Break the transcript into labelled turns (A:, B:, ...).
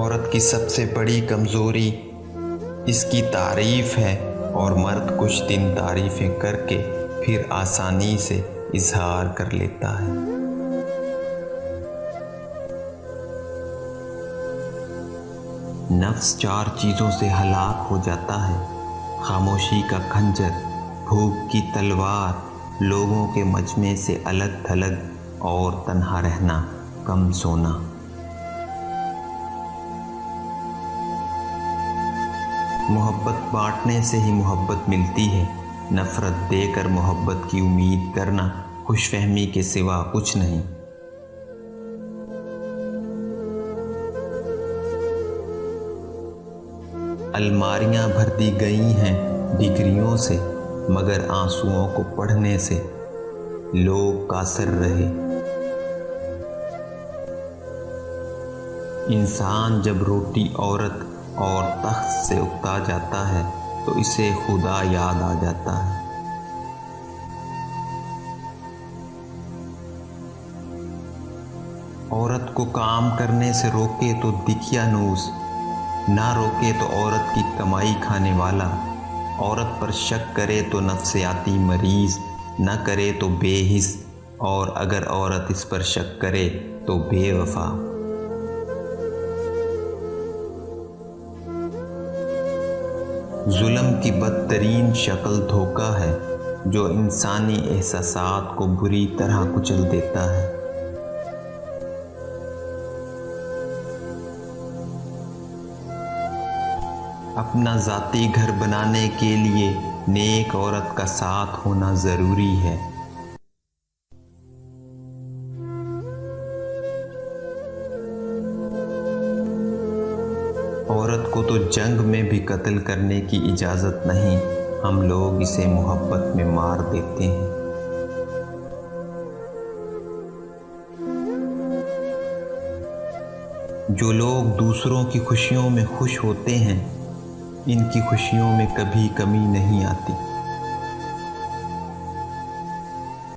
A: عورت کی سب سے بڑی کمزوری اس کی تعریف ہے، اور مرد کچھ دن تعریفیں کر کے پھر آسانی سے اظہار کر لیتا ہے۔ نفس 4 چیزوں سے ہلاک ہو جاتا ہے: خاموشی کا خنجر، بھوک کی تلوار، لوگوں کے مجمع سے الگ تھلگ اور تنہا رہنا، کم سونا۔ محبت بانٹنے سے ہی محبت ملتی ہے، نفرت دے کر محبت کی امید کرنا خوش فہمی کے سوا کچھ نہیں۔ الماریاں بھر دی گئی ہیں ڈگریوں سے، مگر آنسوؤں کو پڑھنے سے لوگ قاصر رہے۔ انسان جب روٹی عورت اور تخت سے اکتا جاتا ہے تو اسے خدا یاد آ جاتا ہے۔ عورت کو کام کرنے سے روکے تو دقیانوس، نہ روکے تو عورت کی کمائی کھانے والا، عورت پر شک کرے تو نفسیاتی مریض، نہ کرے تو بے حس، اور اگر عورت اس پر شک کرے تو بے وفا۔ ظلم کی بدترین شکل دھوکہ ہے، جو انسانی احساسات کو بری طرح کچل دیتا ہے۔ اپنا ذاتی گھر بنانے کے لیے نیک عورت کا ساتھ ہونا ضروری ہے۔ عورت کو تو جنگ میں بھی قتل کرنے کی اجازت نہیں، ہم لوگ اسے محبت میں مار دیتے ہیں۔ جو لوگ دوسروں کی خوشیوں میں خوش ہوتے ہیں، ان کی خوشیوں میں کبھی کمی نہیں آتی۔